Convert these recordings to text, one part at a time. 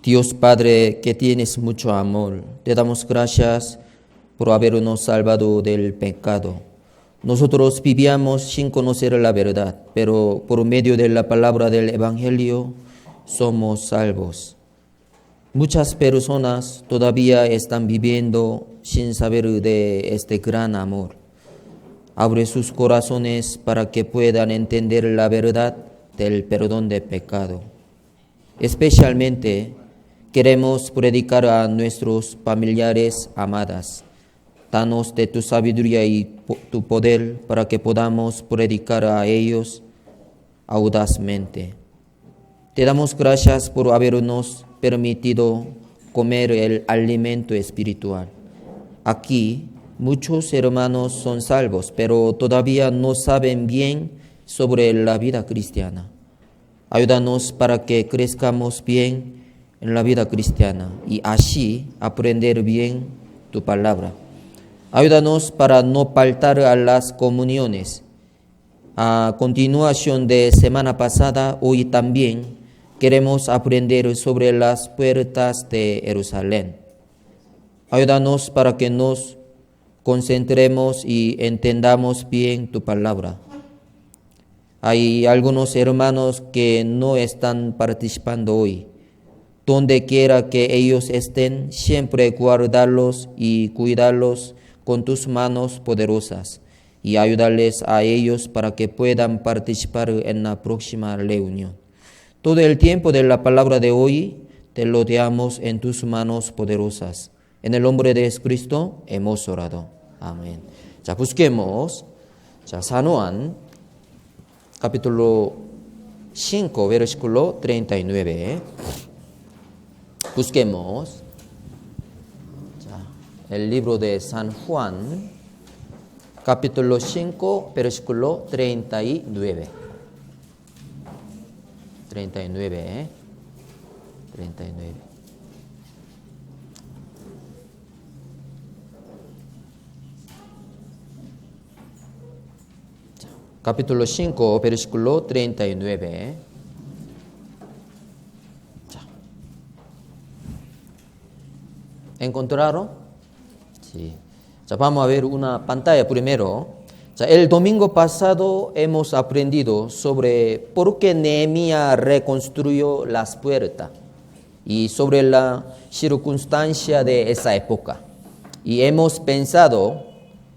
Dios Padre, que tienes mucho amor, te damos gracias por habernos salvado del pecado. Nosotros vivíamos sin conocer la verdad, pero por medio de la palabra del Evangelio somos salvos. Muchas personas todavía están viviendo sin saber de este gran amor. Abre sus corazones para que puedan entender la verdad del perdón de pecado. Especialmente queremos predicar a nuestros familiares amadas. Danos de tu sabiduría y tu poder para que podamos predicar a ellos audazmente. Te damos gracias por habernos permitido comer el alimento espiritual. Aquí muchos hermanos son salvos, pero todavía no saben bien sobre la vida cristiana. Ayúdanos para que crezcamos bien en la vida cristiana y así aprender bien tu palabra. Ayúdanos para no faltar a las comuniones. A continuación de semana pasada, hoy también queremos aprender sobre las puertas de Jerusalén. Ayúdanos para que nos concentremos y entendamos bien tu palabra. Hay algunos hermanos que no están participando hoy. Donde quiera que ellos estén, siempre guardarlos y cuidarlos con tus manos poderosas y ayudarles a ellos para que puedan participar en la próxima reunión. Todo el tiempo de la palabra de hoy te lo damos en tus manos poderosas. En el nombre de Jesucristo hemos orado. Amén. 자, busquemos. San Juan, capítulo 5, versículo 39. Busquemos el libro de San Juan, capítulo 5, versículo 39. 39. Capítulo 5, versículo 39. ¿Encontraron? Sí. Vamos a ver una pantalla primero. El domingo pasado hemos aprendido sobre por qué Nehemías reconstruyó las puertas y sobre la circunstancia de esa época. Y hemos pensado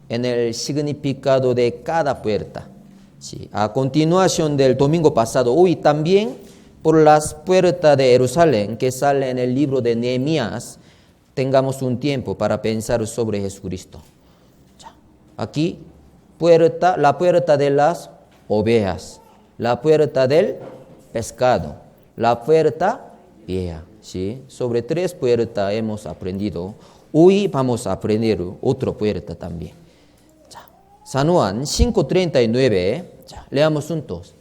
en el significado de cada puerta. Sí. A continuación del domingo pasado, hoy también por las puertas de Jerusalén que sale en el libro de Nehemías, tengamos un tiempo para pensar sobre Jesucristo. Aquí, la puerta de las ovejas, la puerta del pescado, la puerta vieja. ¿Sí? Sobre 3 puertas hemos aprendido. Hoy vamos a aprender otra puerta también. San Juan 5:39, leamos juntos.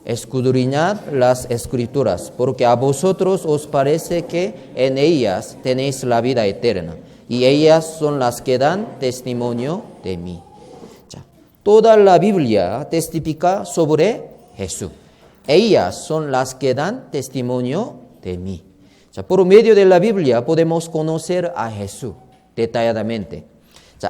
Escudriñad las Escrituras, porque a vosotros os parece que en ellas tenéis la vida eterna, y ellas son las que dan testimonio de mí. Toda la Biblia testifica sobre Jesús. Ellas son las que dan testimonio de mí. Por medio de la Biblia podemos conocer a Jesús detalladamente.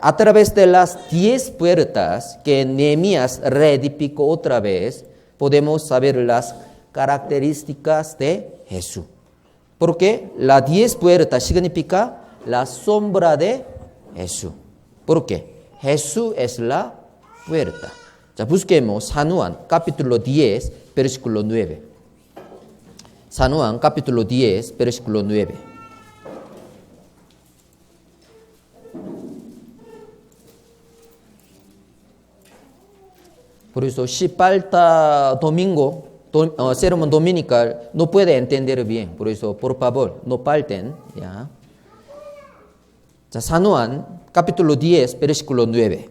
A través de las 10 puertas que Nehemías reedificó otra vez, podemos saber las características de Jesús. Porque las 10 puertas significa la sombra de Jesús. ¿Por qué? Jesús es la puerta. Busquemos San Juan, capítulo 10, versículo 9. San Juan, capítulo 10, versículo 9. Por eso, si falta domingo, sermón dominical, no puede entender bien. Por eso, por favor, no falten. ¿Ya? San Juan, capítulo 10, versículo 9.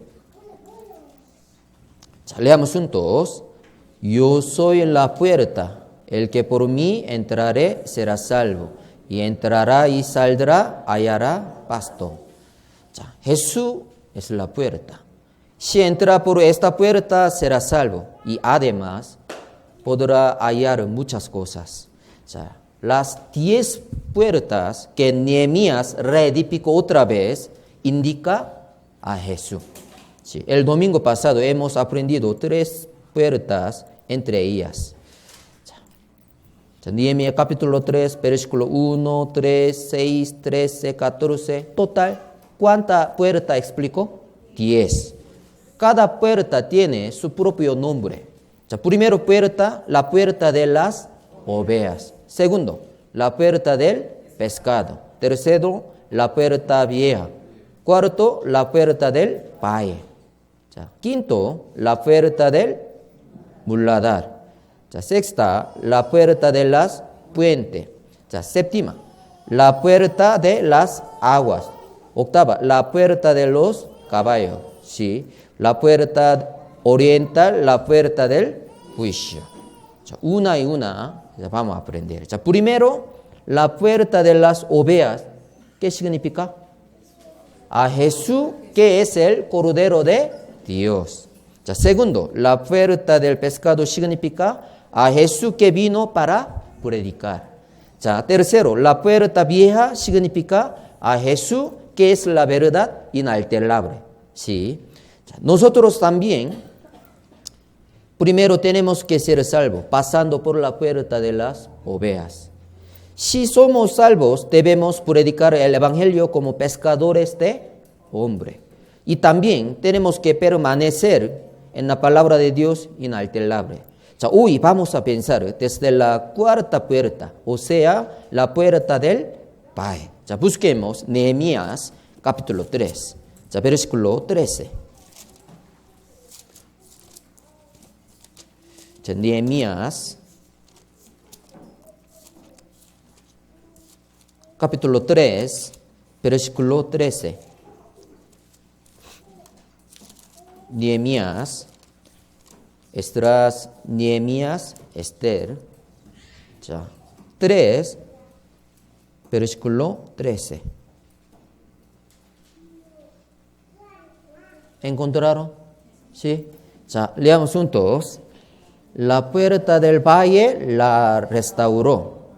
Leamos juntos. Yo soy la puerta. El que por mí entrare será salvo. Y entrará y saldrá, hallará pasto. Jesús es la puerta. Si entra por esta puerta, será salvo. Y además, podrá hallar muchas cosas. las 10 puertas que Nehemías reedificó otra vez indica a Jesús. Sí, el domingo pasado hemos aprendido 3 puertas entre ellas. Nehemías capítulo 3, versículo 1, 3, 6, 13, 14. Total, ¿cuánta puerta explicó? 10. Cada puerta tiene su propio nombre. Primero puerta, la puerta de las ovejas. Segundo, la puerta del pescado. Tercero, la puerta vieja. Cuarto, la puerta del valle. Quinto, la puerta del muladar. Sexta, la puerta de las puentes. Séptima, la puerta de las aguas. Octava, la puerta de los caballos. Sí. La puerta oriental, la puerta del juicio. Una y una vamos a aprender. Primero, la puerta de las ovejas. ¿Qué significa? A Jesús, que es el Cordero de Dios. Segundo, la puerta del pescado significa a Jesús que vino para predicar. Tercero, la puerta vieja significa a Jesús que es la verdad inalterable. Sí. Nosotros también, primero tenemos que ser salvos, pasando por la puerta de las ovejas. Si somos salvos, debemos predicar el Evangelio como pescadores de hombre. Y también tenemos que permanecer en la palabra de Dios inalterable. Hoy vamos a pensar desde la cuarta puerta, o sea, la puerta del Valle. Busquemos Nehemías capítulo 3, versículo 13. Nehemías capítulo 3, versículo 13. Nehemías, Nehemías, Esther, 3, versículo 13. ¿Encontraron? Sí. Leamos juntos. La puerta del valle la restauró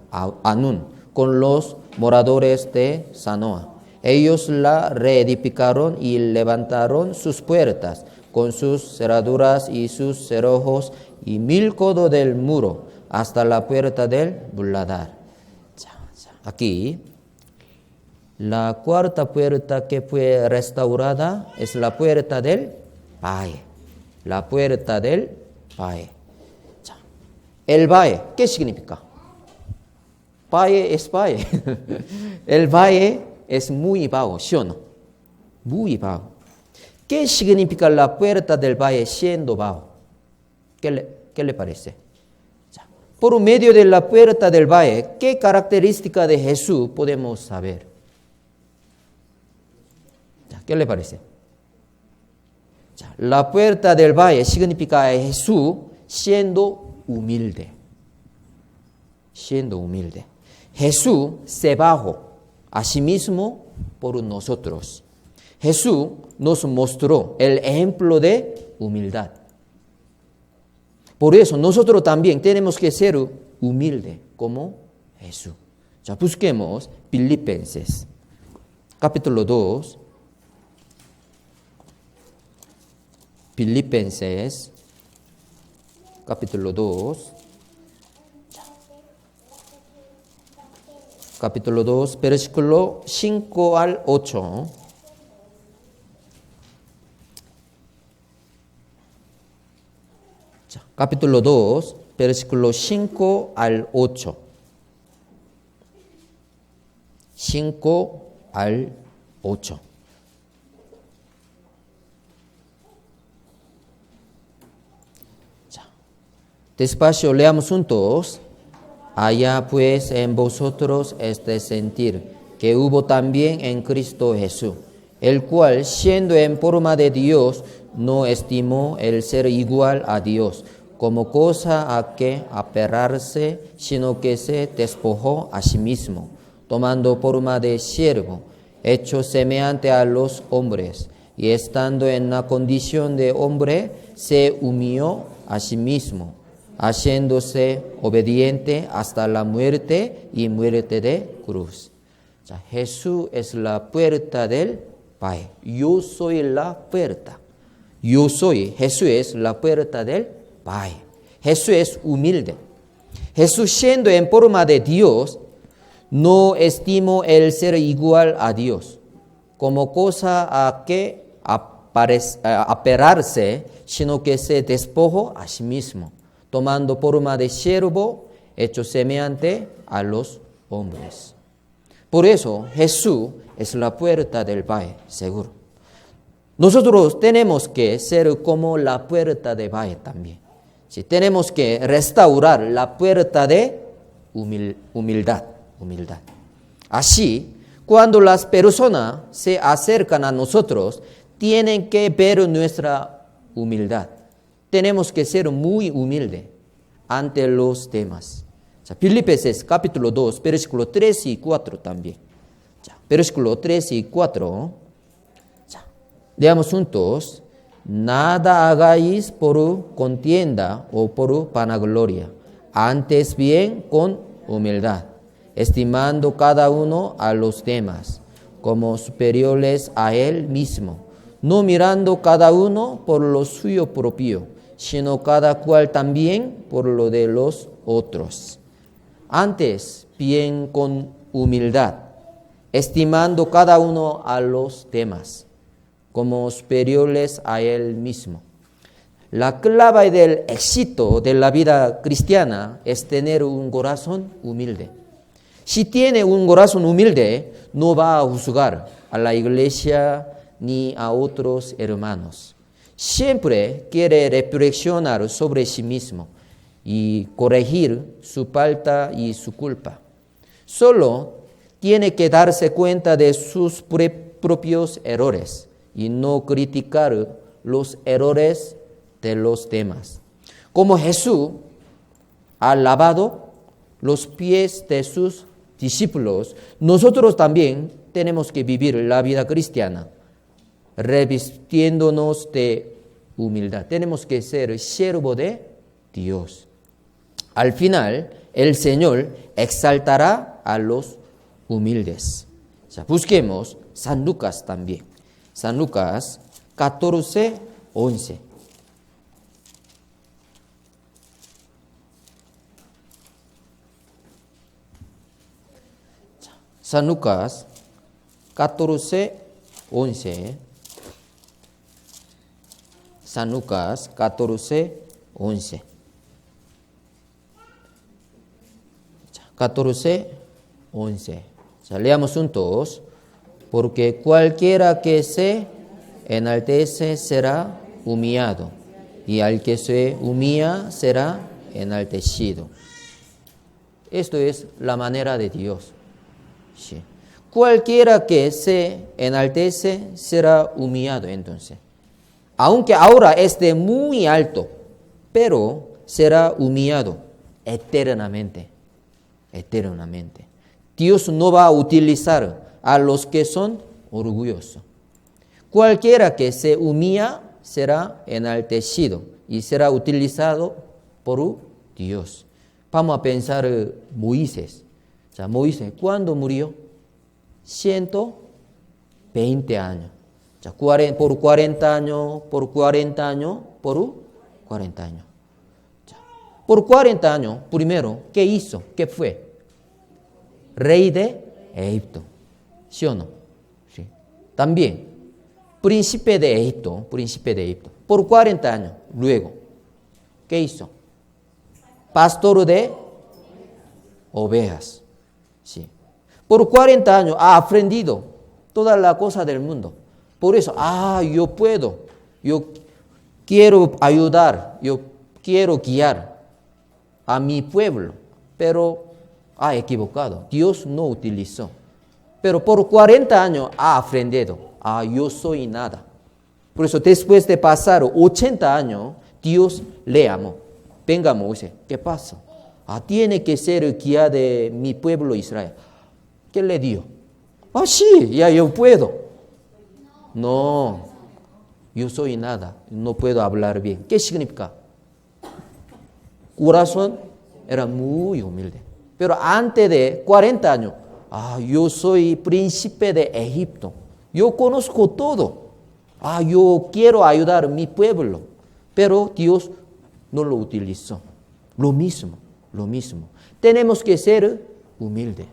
Anún con los moradores de Zanoa. Ellos la reedificaron y levantaron sus puertas con sus cerraduras y sus cerrojos y 1000 codos del muro hasta la puerta del muladar. Aquí, la cuarta puerta que fue restaurada es la puerta del valle. La puerta del valle. El valle, ¿qué significa? Valle es valle. El valle es muy bajo, ¿sí o no? Muy bajo. ¿Qué significa la puerta del valle siendo bajo? ¿Qué le parece? Por medio de la puerta del valle, ¿qué característica de Jesús podemos saber? ¿Qué le parece? La puerta del valle significa a Jesús siendo humilde. Siendo humilde. Jesús se bajó a sí mismo por nosotros. Jesús nos mostró el ejemplo de humildad. Por eso nosotros también tenemos que ser humildes como Jesús. Busquemos Filipenses, capítulo 2. Filipenses, capítulo 2. Capítulo 2, versículo 5 al 8. Capítulo 2, versículo 5 al 8. 5 al 8. Despacio, leamos juntos. Haya pues en vosotros este sentir que hubo también en Cristo Jesús, el cual, siendo en forma de Dios, no estimó el ser igual a Dios como cosa a que aferrarse, sino que se despojó a sí mismo, tomando forma de siervo, hecho semejante a los hombres, y estando en la condición de hombre, se humilló a sí mismo, haciéndose obediente hasta la muerte y muerte de cruz. 자, Jesús es la puerta del Padre. Yo soy la puerta. Yo soy, Jesús es la puerta del Padre. Jesús es humilde. Jesús, siendo en forma de Dios, no estimó el ser igual a Dios como cosa a que aferrarse, sino que se despojó a sí mismo, tomando forma de siervo, hecho semejante a los hombres. Por eso Jesús es la puerta del Padre, seguro. Nosotros tenemos que ser como la puerta del Padre también. Sí, tenemos que restaurar la puerta de humildad. Así, cuando las personas se acercan a nosotros, tienen que ver nuestra humildad. Tenemos que ser muy humildes ante los demás. 자, Filipenses capítulo 2, versículo 3 y 4 también. 자, versículo 3 y 4. 자, leamos juntos. Nada hagáis por contienda o por vanagloria, antes bien con humildad, estimando cada uno a los demás como superiores a él mismo, no mirando cada uno por lo suyo propio, sino cada cual también por lo de los otros. Antes bien con humildad, estimando cada uno a los demás como superiores a él mismo. La clave del éxito de la vida cristiana es tener un corazón humilde. Si tiene un corazón humilde, no va a juzgar a la iglesia ni a otros hermanos. Siempre quiere reflexionar sobre sí mismo y corregir su falta y su culpa. Solo tiene que darse cuenta de sus propios errores y no criticar los errores de los demás. Como Jesús ha lavado los pies de sus discípulos, nosotros también tenemos que vivir la vida cristiana revistiéndonos de humildad. Tenemos que ser siervo de Dios. Al final, el Señor exaltará a los humildes. O sea, busquemos San Lucas también. San Lucas 14, 11. San Lucas 14, 11. San Lucas 14, 11. 14, 11. Leamos juntos. Porque cualquiera que se enaltece será humillado, y al que se humilla será enaltecido. Esto es la manera de Dios. Sí. Cualquiera que se enaltece será humillado entonces. Aunque ahora esté muy alto, pero será humillado eternamente. Eternamente. Dios no va a utilizar a los que son orgullosos. Cualquiera que se humilla será enaltecido y será utilizado por Dios. Vamos a pensar Moisés. O sea, Moisés, ¿cuándo murió? 120 años. O sea, por 40 años, por 40 años, por 40 años. O sea, por 40 años, primero, ¿qué hizo? ¿Qué fue? Rey de Egipto. ¿Sí o no? Sí. También, príncipe de Egipto. Por 40 años. Luego, ¿qué hizo? Pastor de ovejas. Sí. Por 40 años ha aprendido toda la cosa del mundo. Por eso, yo puedo. Yo quiero ayudar. Yo quiero guiar a mi pueblo. Pero ha equivocado. Dios no utilizó. Pero por 40 años ha aprendido, yo soy nada. Por eso después de pasar 80 años, Dios le amó. Venga Moisés, ¿qué pasa? Tiene que ser guía de mi pueblo Israel. ¿Qué le dio? Sí, ya yo puedo. No, yo soy nada, no puedo hablar bien. ¿Qué significa? corazón era muy humilde. Pero antes de 40 años, yo soy príncipe de Egipto. Yo conozco todo. Yo quiero ayudar a mi pueblo. Pero Dios no lo utilizó. Lo mismo. Tenemos que ser humildes.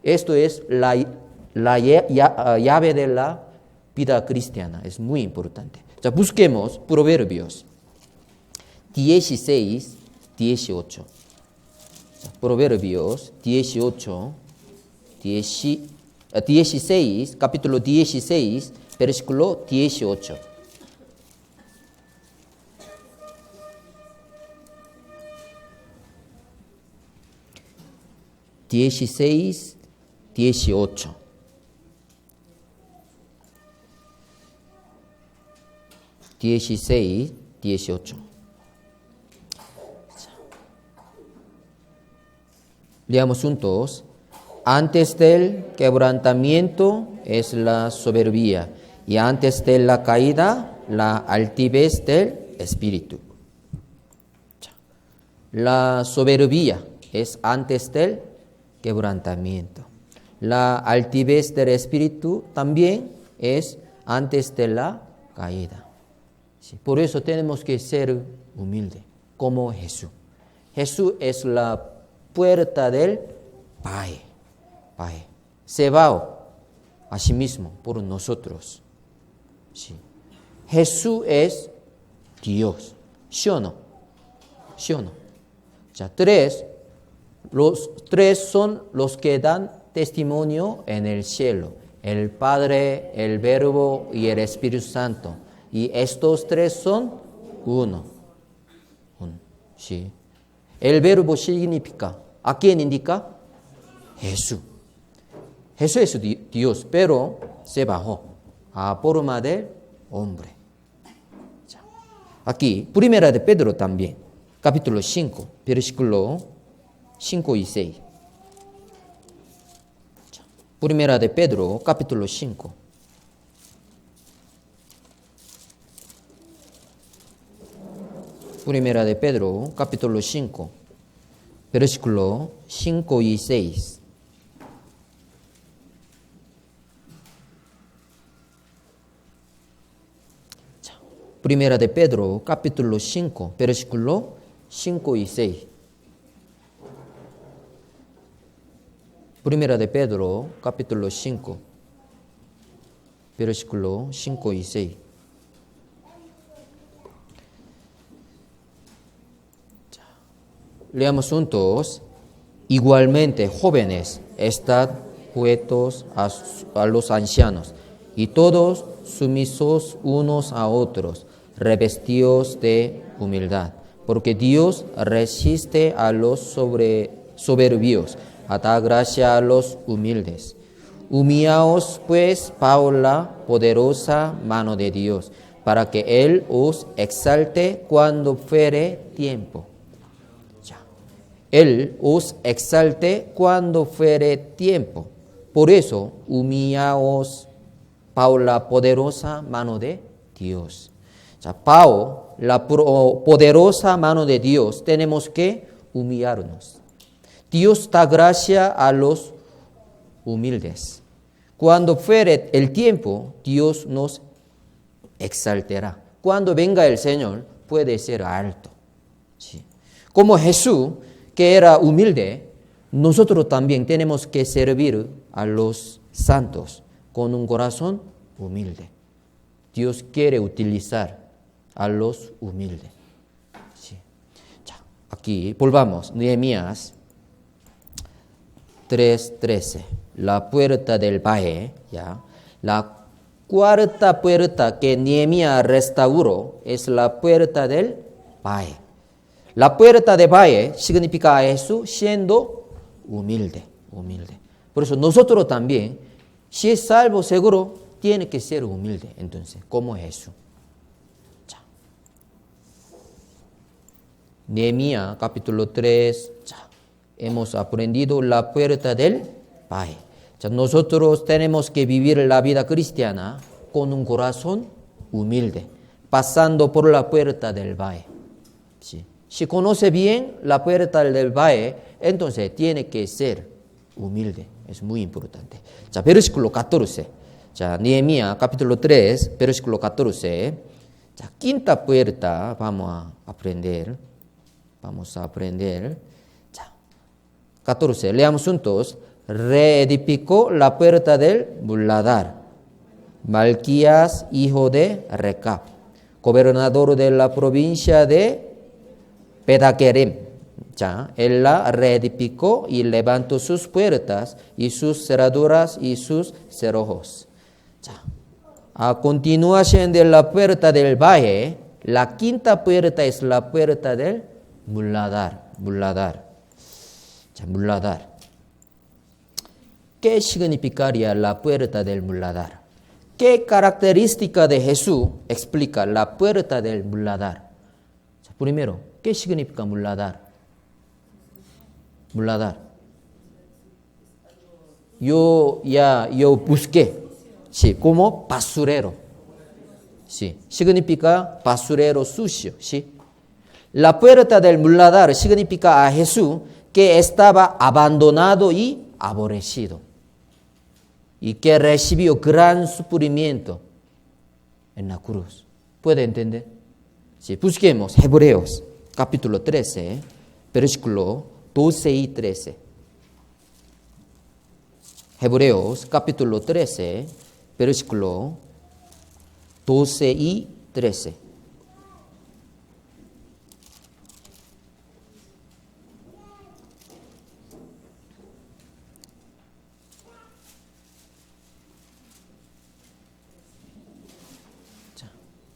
Esto es la llave de la vida cristiana. Es muy importante. Busquemos Proverbios 16, 18. Proverbios 16, capítulo 16, versículo 18. Dieciséis, 18. Leamos juntos. Antes del quebrantamiento es la soberbia, y antes de la caída, la altivez del espíritu. La soberbia es antes del quebrantamiento. La altivez del espíritu también es antes de la caída. Sí, por eso tenemos que ser humildes, como Jesús. Jesús es la puerta del Padre. Se va a sí mismo por nosotros. Sí. Jesús es Dios. ¿Sí o no? Los tres son los que dan testimonio en el cielo: el Padre, el Verbo y el Espíritu Santo. Y estos tres son uno. Sí. El Verbo significa, ¿a quién indica? Jesús. Jesús es Dios, pero se bajó a forma de hombre. Aquí, primera de Pedro también, capítulo 5, versículo 5 y 6. Primera de Pedro, capítulo 5. Primera de Pedro, capítulo 5, versículo 5 y 6. Primera de Pedro, capítulo 5, versículo 5 y 6. Primera de Pedro, capítulo 5, versículo 5 y 6. Leamos juntos. Igualmente, jóvenes, estad sujetos a los ancianos, y todos sumisos unos a otros, revestidos de humildad, porque Dios resiste a los soberbios, da gracia a los humildes. Humillaos pues bajo la poderosa mano de Dios, para que Él os exalte cuando fuere tiempo. Él os exalte cuando fuere tiempo. Por eso, humillaos bajo la poderosa mano de Dios. Bajo la poderosa mano de Dios tenemos que humillarnos. Dios da gracia a los humildes. Cuando fuere el tiempo, Dios nos exaltará. Cuando venga el Señor, puede ser alto. Sí. Como Jesús, que era humilde, nosotros también tenemos que servir a los santos con un corazón humilde. Dios quiere utilizar a los humildes. Sí. Aquí volvamos, Nehemías 3:13. La puerta del valle, la cuarta puerta que Nehemías restauró es la puerta del valle. La puerta del valle significa a Jesús siendo humilde. Por eso nosotros también, si es salvo seguro, tiene que ser humilde, entonces, como Jesús. Nehemías capítulo 3, hemos aprendido la puerta del valle. Nosotros tenemos que vivir la vida cristiana con un corazón humilde, pasando por la puerta del valle. Sí. Si conoce bien la puerta del valle, entonces tiene que ser humilde. Es muy importante. 자, versículo 14. 자, Nehemías capítulo 3, versículo 14. 자, quinta puerta, vamos a aprender. 자, 14. Leamos juntos. Reedificó la puerta del muladar. Malquías, hijo de Recab, gobernador de la provincia de Pedaquerim. Ya, él la reedificó y levantó sus puertas y sus cerraduras y sus cerrojos. Ya. A continuación de la puerta del valle, la quinta puerta es la puerta del muladar. Ya, muladar. ¿Qué significaría la puerta del muladar? ¿Qué característica de Jesús explica la puerta del muladar? Ya, primero, ¿qué significa muladar? Muladar. Yo busqué, sí, como basurero. Sí, significa basurero sucio, sí. La puerta del muladar significa a Jesús que estaba abandonado y aborrecido y que recibió gran sufrimiento en la cruz. ¿Puede entender? Sí, busquemos Hebreos capítulo 13, versículo 12 y 13. Hebreos capítulo 13, versículo 12 y 13.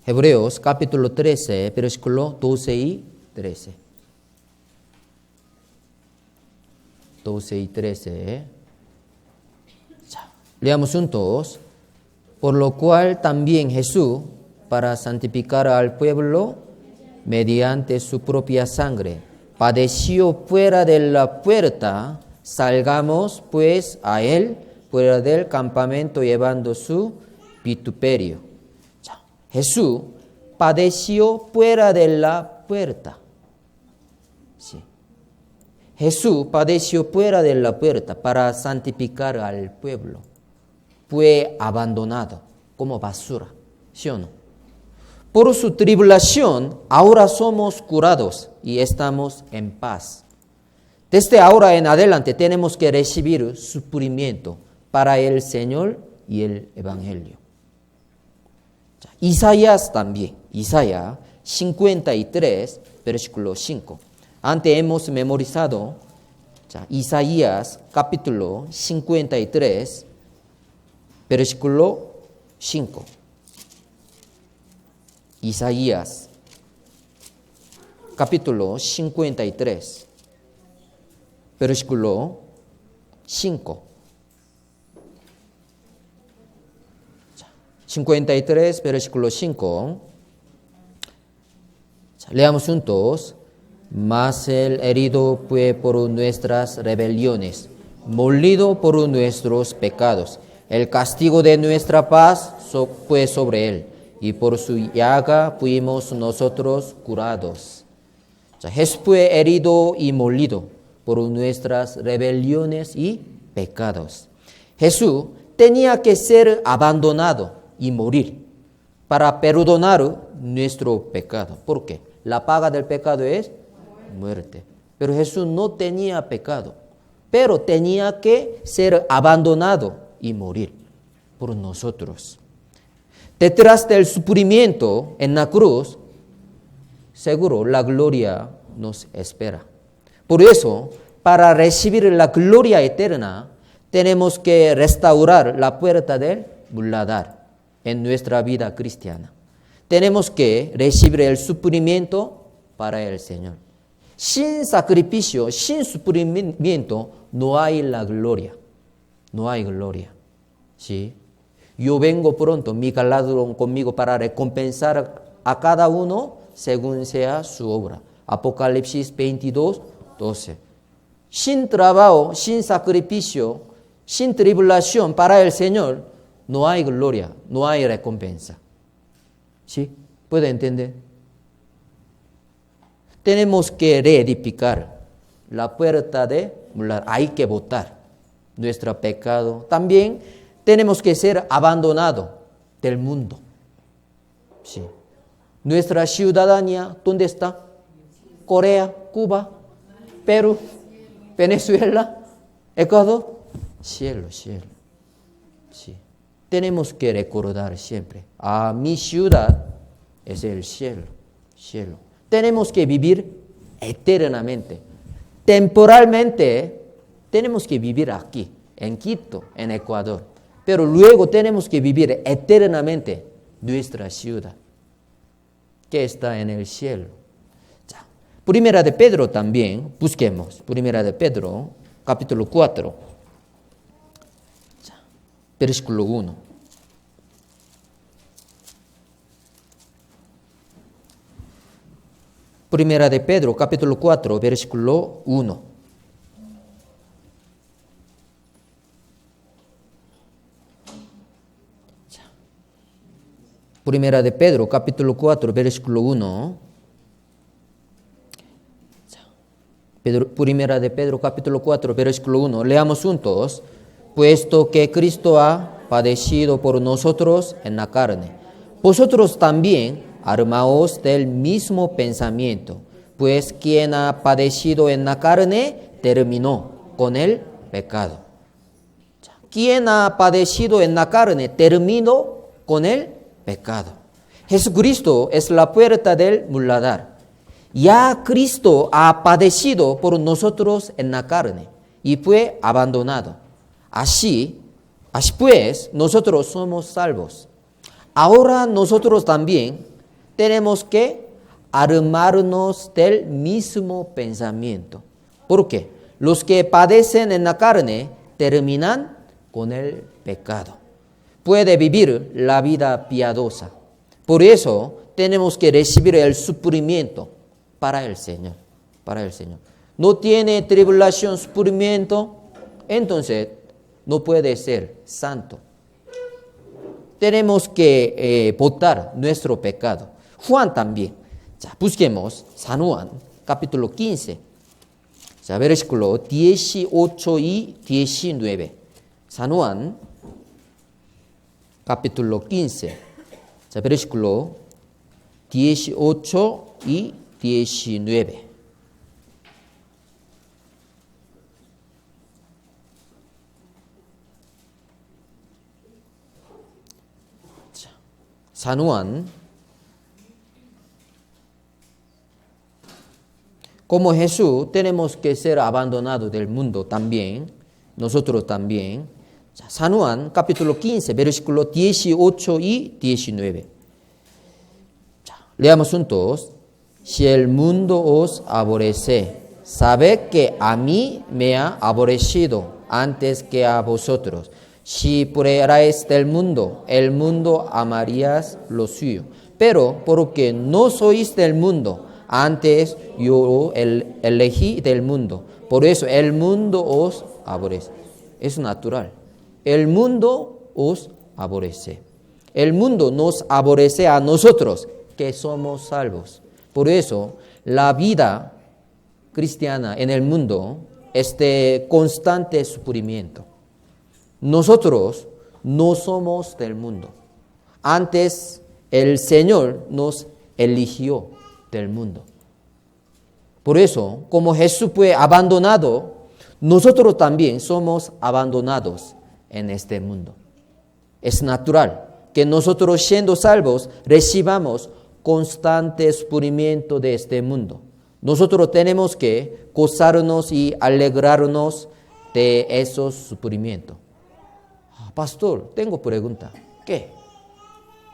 Hebreos capítulo 13, versículo 12 y 13. 12 y 13. 자, leamos juntos. Por lo cual también Jesús, para santificar al pueblo mediante su propia sangre, padeció fuera de la puerta. Salgamos pues a él fuera del campamento llevando su vituperio. Jesús padeció fuera de la puerta. Sí. Jesús padeció fuera de la puerta para santificar al pueblo. Fue abandonado como basura, ¿sí o no? Por su tribulación, ahora somos curados y estamos en paz. Desde ahora en adelante tenemos que recibir sufrimiento para el Señor y el Evangelio. Isaías también, Isaías 53, versículo 5. Antes hemos memorizado Isaías capítulo 53, versículo 5. Isaías capítulo 53, versículo 5. 53, versículo 5. Leamos juntos. Mas el herido fue por nuestras rebeliones, molido por nuestros pecados. El castigo de nuestra paz fue sobre él, y por su llaga fuimos nosotros curados. Jesús fue herido y molido por nuestras rebeliones y pecados. Jesús tenía que ser abandonado y morir para perdonar nuestro pecado. ¿Por qué? La paga del pecado es muerte. Pero Jesús no tenía pecado, pero tenía que ser abandonado y morir por nosotros. Detrás del sufrimiento en la cruz, seguro la gloria nos espera. Por eso, para recibir la gloria eterna, tenemos que restaurar la puerta del muladar en nuestra vida cristiana. Tenemos que recibir el sufrimiento para el Señor. Sin sacrificio, sin sufrimiento, no hay la gloria. No hay gloria. ¿Sí? Yo vengo pronto, mi galardón conmigo para recompensar a cada uno según sea su obra. Apocalipsis 22, 12. Sin trabajo, sin sacrificio, sin tribulación para el Señor, no hay gloria, no hay recompensa. ¿Sí? ¿Puede entender? tenemos que reedificar la puerta de mular. Hay que botar nuestro pecado. También tenemos que ser abandonados del mundo. Sí. Nuestra ciudadanía, ¿dónde está? Corea, Cuba, Perú, Venezuela, Ecuador. Cielo, cielo. Sí. Tenemos que recordar siempre, mi ciudad es el cielo, cielo. Tenemos que vivir eternamente. Temporalmente, tenemos que vivir aquí, en Quito, en Ecuador. Pero luego tenemos que vivir eternamente nuestra ciudad, que está en el cielo. Ya. Primera de Pedro también, busquemos. Primera de Pedro, capítulo 4, ya. Versículo 1. Primera de Pedro, capítulo 4, versículo 1. Primera de Pedro, capítulo 4, versículo 1. Primera de Pedro, capítulo 4, versículo 1. Leamos juntos. Puesto que Cristo ha padecido por nosotros en la carne, vosotros también armaos del mismo pensamiento, pues quien ha padecido en la carne terminó con el pecado. Quien ha padecido en la carne terminó con el pecado. Jesucristo es la puerta del muladar. Ya Cristo ha padecido por nosotros en la carne y fue abandonado. Así pues, nosotros somos salvos. Ahora nosotros también tenemos que armarnos del mismo pensamiento. ¿Por qué? Los que padecen en la carne terminan con el pecado. Puede vivir la vida piadosa. Por eso tenemos que recibir el sufrimiento para el Señor. Para el Señor. No tiene tribulación, sufrimiento, entonces no puede ser santo. Tenemos que botar nuestro pecado. Juan también. Ya, busquemos San Juan, capítulo 15. Ya, versículo 18 y 19. San Juan, capítulo 15. Ya, versículo 18 y 19. San Juan, como Jesús, tenemos que ser abandonados del mundo también, nosotros también. San Juan, capítulo 15, versículos 18 y 19. Leamos juntos. Si el mundo os aborrece, sabed que a mí me ha aborrecido antes que a vosotros. Si fuerais del mundo, el mundo amarías lo suyo. Pero porque no sois del mundo, antes yo elegí del mundo. Por eso el mundo os aborrece. Es natural. El mundo os aborrece. El mundo nos aborrece a nosotros, que somos salvos. Por eso la vida cristiana en el mundo es de constante sufrimiento. Nosotros no somos del mundo. Antes el Señor nos eligió del mundo. Por eso, como Jesús fue abandonado, nosotros también somos abandonados en este mundo. Es natural que nosotros, siendo salvos, recibamos constante sufrimiento de este mundo. Nosotros tenemos que gozarnos y alegrarnos de esos sufrimientos. Pastor, tengo pregunta. ¿Qué?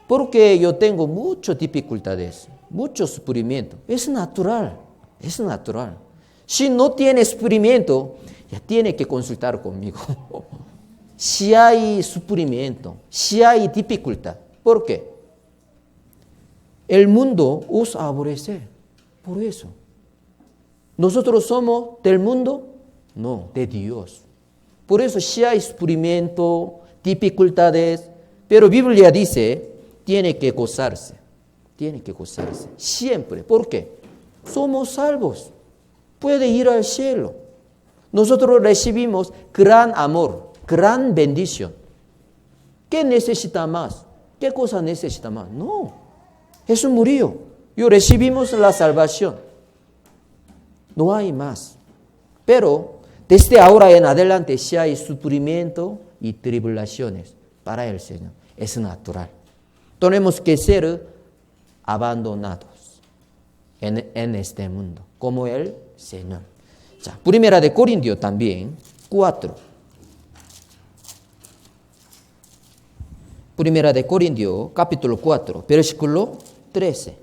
Porque yo tengo muchas dificultades, mucho sufrimiento. Es natural, es natural. Si no tiene sufrimiento, ya tiene que consultar conmigo. Si hay sufrimiento, si hay dificultad, ¿por qué? El mundo os aborrece, por eso. ¿Nosotros somos del mundo? No, de Dios. Por eso si hay sufrimiento, dificultades, pero Biblia dice, tiene que gozarse, siempre. ¿Por qué? somos salvos. Puede ir al cielo. Nosotros recibimos gran amor, gran bendición. ¿Qué necesita más? ¿Qué cosa necesita más? No. Jesús murió. Y recibimos la salvación. No hay más. Pero desde ahora en adelante, si hay sufrimiento y tribulaciones para el Señor, es natural. Tenemos que ser abandonados en este mundo, como el Señor. 자, Primera de Corintios también, 4. Primera de Corintios, capítulo 4, versículo 13.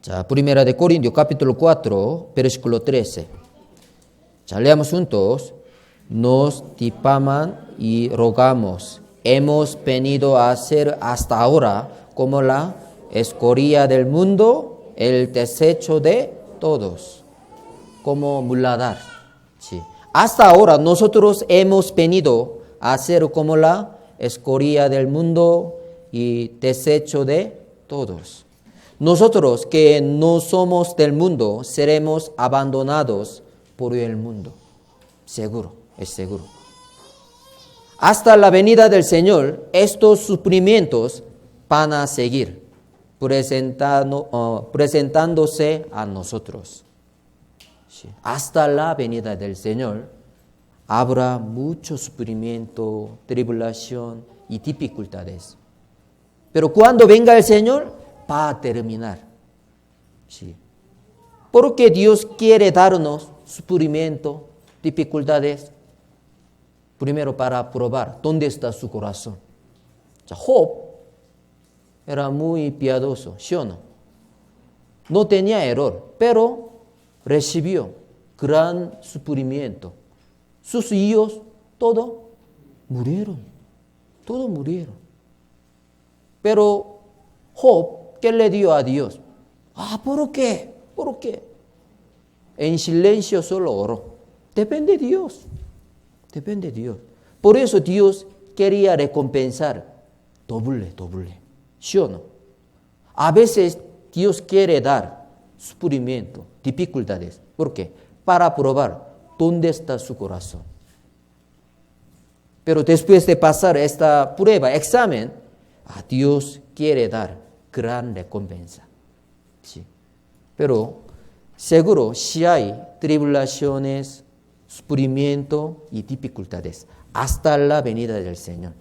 자, Primera de Corintios, capítulo 4, versículo 13. 자, leamos juntos. Nos difaman y rogamos. Hemos venido a ser hasta ahora como la escoria del mundo, el desecho de todos, como muladar. Sí. Hasta ahora nosotros hemos venido a ser como la escoria del mundo y desecho de todos. Nosotros que no somos del mundo seremos abandonados por el mundo. Seguro, es seguro. Hasta la venida del Señor, estos sufrimientos van a seguir presentándose a nosotros. Sí. Hasta la venida del Señor habrá mucho sufrimiento, tribulación y dificultades. Pero cuando venga el Señor, va a terminar. Sí. Porque Dios quiere darnos sufrimiento, dificultades, primero para probar dónde está su corazón. Job era muy piadoso, ¿sí o no? No tenía error, pero recibió gran sufrimiento. Sus hijos, todos murieron. Pero Job, ¿qué le dio a Dios? ¿Por qué? En silencio solo oró. Depende de Dios. Por eso Dios quería recompensar doble. ¿Sí o no? A veces Dios quiere dar sufrimiento, dificultades. ¿Por qué? Para probar dónde está su corazón. Pero después de pasar esta prueba, examen, Dios quiere dar gran recompensa. Sí. Pero seguro si hay tribulaciones, sufrimiento y dificultades hasta la venida del Señor.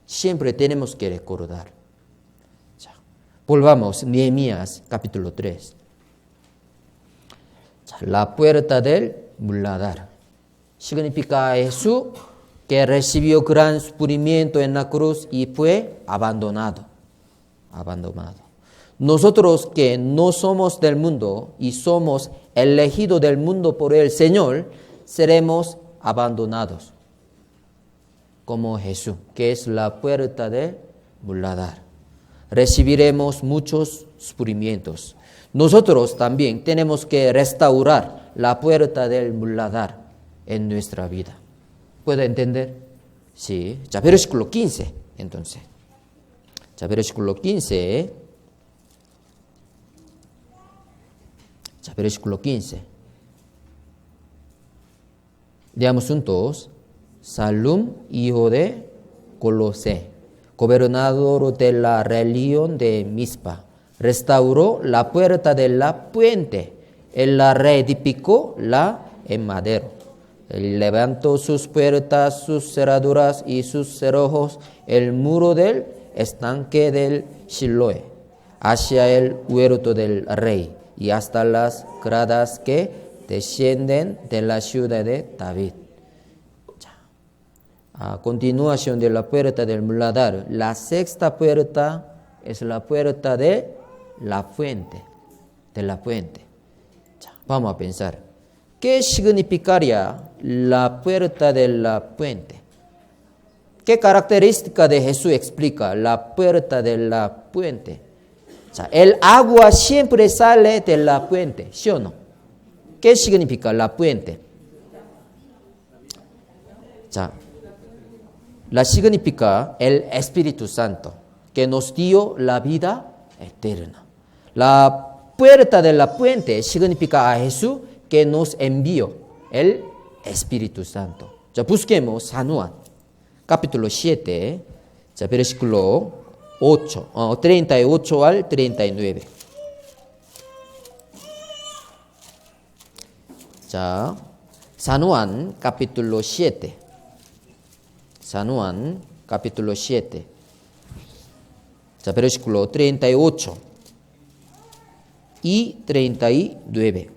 Siempre tenemos que recordar. 자, volvamos, Nehemías capítulo 3. 자, la puerta del muladar. Significa Jesús que recibió gran sufrimiento en la cruz y fue abandonado. Nosotros que no somos del mundo y somos elegidos del mundo por el Señor, seremos abandonados, como Jesús, que es la puerta del muladar. Recibiremos muchos sufrimientos. Nosotros también tenemos que restaurar la puerta del muladar en nuestra vida. ¿Puede entender? Sí. 자, versículo 15, entonces. 자, versículo 15. 자, versículo 15. Leamos juntos. Salum, hijo de Colosé, gobernador de la región de Mizpa, restauró la puerta de la puente. Él la reedificó en madero. Él levantó sus puertas, sus cerraduras y sus cerrojos, el muro del estanque del Siloé, hacia el huerto del rey y hasta las gradas que descienden de la ciudad de David. A continuación de la puerta del muladar, la sexta puerta es la puerta de la fuente. Vamos a pensar, ¿qué significaría la puerta de la fuente? ¿Qué característica de Jesús explica la puerta de la fuente? El agua siempre sale de la fuente, ¿sí o no? ¿Qué significa la fuente? La significa el Espíritu Santo, que nos dio la vida eterna. La puerta de la fuente significa a Jesús que nos envió el Espíritu Santo. Busquemos San Juan, capítulo 7, versículo 38 al 39. San Juan, capítulo 7. San Juan, capítulo 7. Versículo 38 y 39.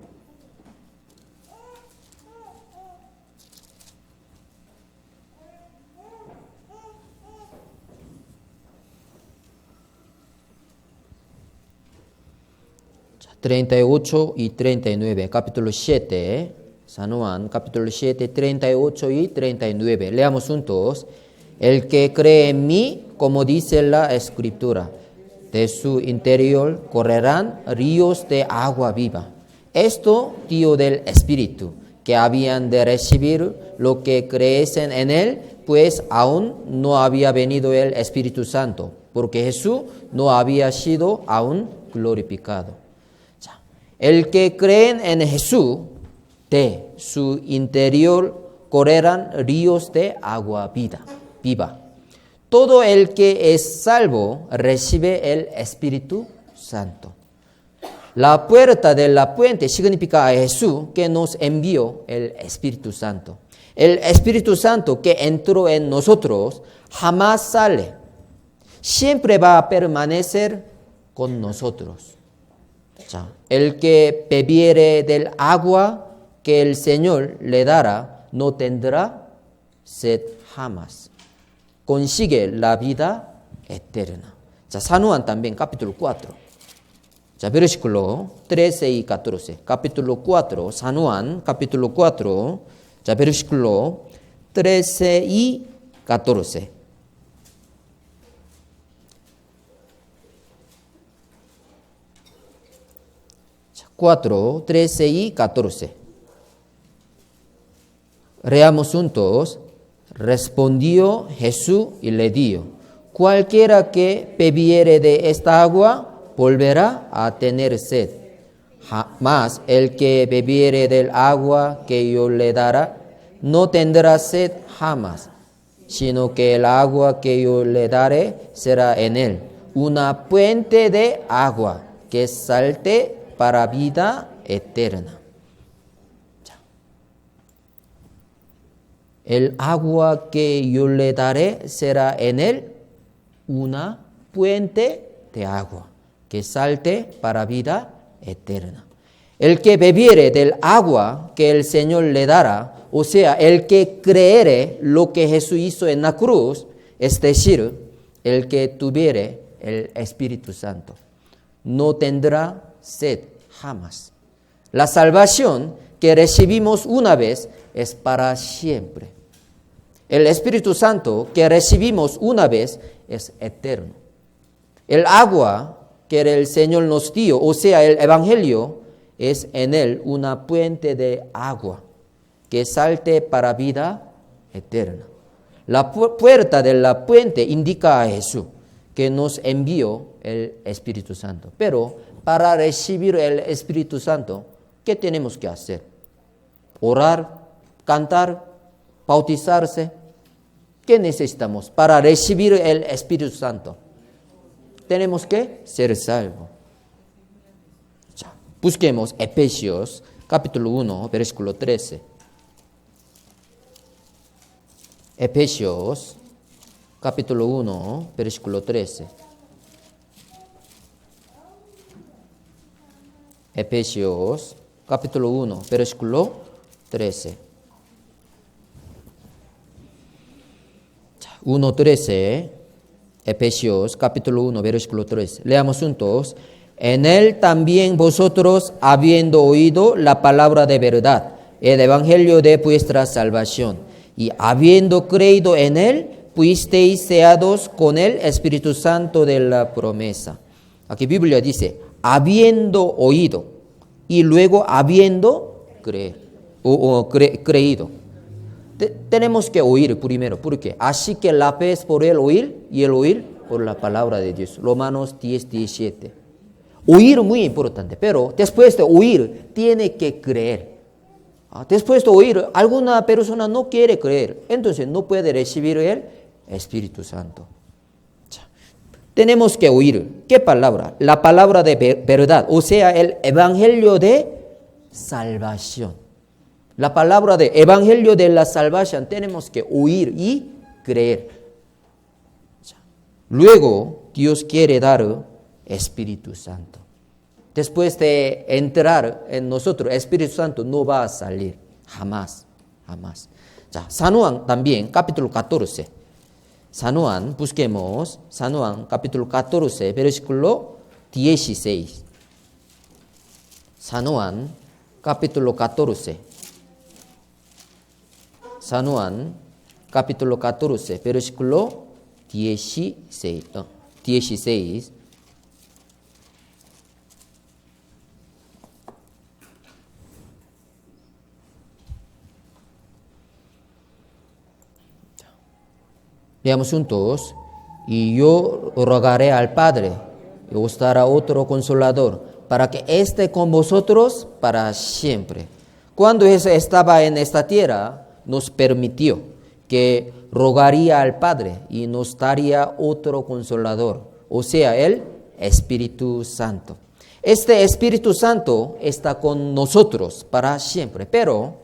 Ya, 38 y 39, capítulo 7, San Juan, capítulo 7, 38 y 39. Leamos juntos. El que cree en mí, como dice la Escritura, de su interior correrán ríos de agua viva. Esto dio del Espíritu, que habían de recibir lo que creyesen en él, pues aún no había venido el Espíritu Santo, porque Jesús no había sido aún glorificado. El que cree en Jesús, de su interior correrán ríos de agua viva. Todo el que es salvo recibe el Espíritu Santo. La puerta de la fuente significa a Jesús que nos envió el Espíritu Santo. El Espíritu Santo que entró en nosotros jamás sale. Siempre va a permanecer con nosotros. El que bebiere del agua que el Señor le dará no tendrá sed jamás. Consigue la vida eterna. San Juan también, capítulo 4. Versículo 13 y 14. Capítulo 4, San Juan, capítulo 4, versículo 13 y 14. Cuatro, 13 y 14. Leamos juntos. Respondió Jesús y le dijo: cualquiera que bebiere de esta agua volverá a tener sed. Mas el que bebiere del agua que yo le dará no tendrá sed jamás, sino que el agua que yo le daré será en él una fuente de agua que salte para vida eterna. El agua que yo le daré será en él una fuente de agua que salte para vida eterna. El que bebiere del agua que el Señor le dará, o sea, el que creere lo que Jesús hizo en la cruz, es decir, el que tuviere el Espíritu Santo, no tendrá sed jamás. La salvación que recibimos una vez es para siempre. El Espíritu Santo que recibimos una vez es eterno. El agua que el Señor nos dio, o sea, el Evangelio, es en él una fuente de agua que salte para vida eterna. La puerta de la fuente indica a Jesús que nos envió el Espíritu Santo. Pero para recibir el Espíritu Santo, ¿qué tenemos que hacer? Orar, cantar, bautizarse. ¿Qué necesitamos para recibir el Espíritu Santo? Tenemos que ser salvos. Busquemos Efesios capítulo 1, versículo 13. Efesios capítulo 1, versículo 13. Efesios capítulo 1, versículo 13. 1:13, Efesios capítulo 1, versículo 13. Leamos juntos. En él también vosotros, habiendo oído la palabra de verdad, el evangelio de vuestra salvación, y habiendo creído en él, fuisteis sellados con el Espíritu Santo de la promesa, Aquí Biblia dice, habiendo oído y luego habiendo creído. Tenemos que oír primero. ¿Por qué? Así que la fe es por el oír y el oír por la palabra de Dios. Romanos 10:17. Oír muy importante, pero después de oír tiene que creer. Después de oír, alguna persona no quiere creer, entonces no puede recibir el Espíritu Santo. Tenemos que oír. ¿Qué palabra? La palabra de verdad, o sea, el evangelio de salvación. La palabra de evangelio de la salvación tenemos que oír y creer. Luego, Dios quiere dar Espíritu Santo. Después de entrar en nosotros, Espíritu Santo no va a salir. Jamás, jamás. San Juan también, capítulo 14. San Juan, busquemos San Juan, capítulo 14, versículo 16. San Juan, capítulo 14. San Juan, capítulo 14, versículo 16. 16. Leamos juntos. Y yo rogaré al Padre, y os dará otro consolador, para que esté con vosotros para siempre. Cuando Jesús estaba en esta tierra, nos permitió que rogaría al Padre y nos daría otro consolador, o sea, el Espíritu Santo. Este Espíritu Santo está con nosotros para siempre, pero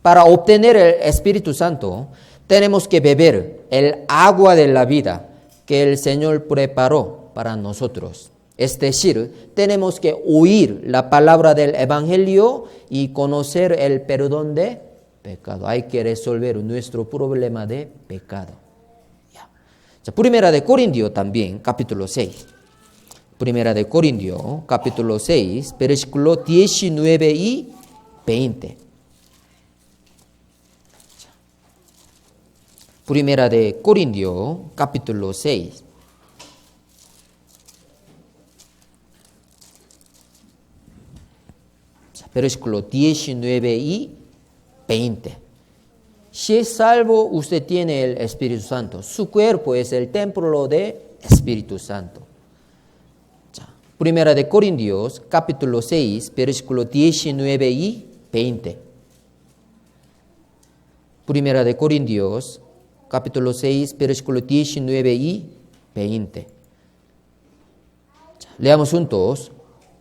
para obtener el Espíritu Santo tenemos que beber el agua de la vida que el Señor preparó para nosotros. Es decir, tenemos que oír la palabra del Evangelio y conocer el perdón de pecado. Hay que resolver nuestro problema de pecado. Primera de Corintios también, capítulo 6. Primera de Corintios, capítulo 6, versículo 19 y 20. Primera de Corintios, capítulo 6. Versículo 19 y 20. Si es salvo, usted tiene el Espíritu Santo. Su cuerpo es el templo del Espíritu Santo. Primera de Corintios, capítulo 6, versículo 19 y 20. Primera de Corintios, capítulo 6, versículo 19 y 20. Leamos juntos.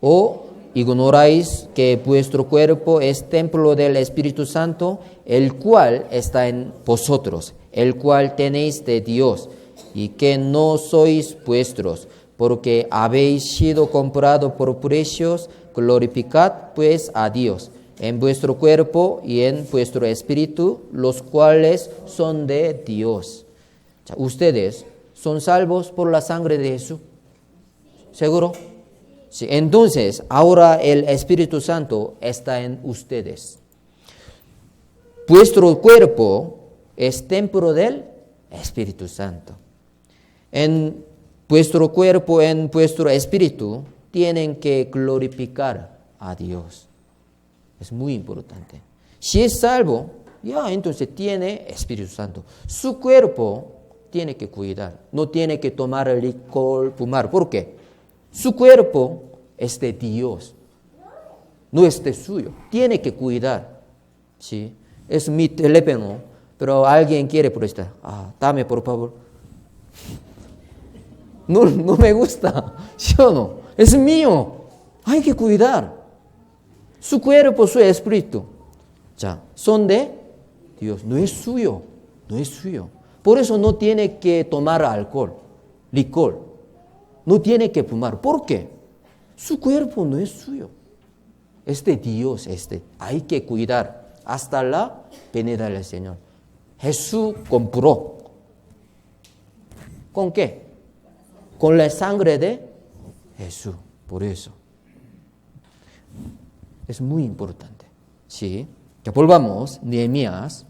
¿O ignoráis que vuestro cuerpo es templo del Espíritu Santo, el cual está en vosotros, el cual tenéis de Dios, y que no sois vuestros, porque habéis sido comprados por precios? Glorificad pues a Dios en vuestro cuerpo y en vuestro espíritu, los cuales son de Dios. ¿Ustedes son salvos por la sangre de Jesús? ¿Seguro? Sí. Entonces, ahora el Espíritu Santo está en ustedes. Vuestro cuerpo es templo del Espíritu Santo. En vuestro cuerpo, en vuestro espíritu, tienen que glorificar a Dios. Es muy importante. Si es salvo, ya entonces tiene Espíritu Santo. Su cuerpo tiene que cuidar. No tiene que tomar licor, fumar. ¿Por qué? Su cuerpo es de Dios. No es de suyo. Tiene que cuidar. ¿Sí? Es mi teléfono, pero alguien quiere prestar. Dame por favor. No me gusta. ¿Sí o no? Es mío. Hay que cuidar. Su cuerpo, su espíritu, son de Dios. No es suyo. No es suyo. Por eso no tiene que tomar alcohol, licor. No tiene que fumar. ¿Por qué? Su cuerpo no es suyo. Es de Dios. Hay que cuidar hasta la venida del Señor. Jesús compró. ¿Con qué? Con la sangre de Jesús. Por eso. Es muy importante. ¿Sí? Ya volvamos. Nehemías.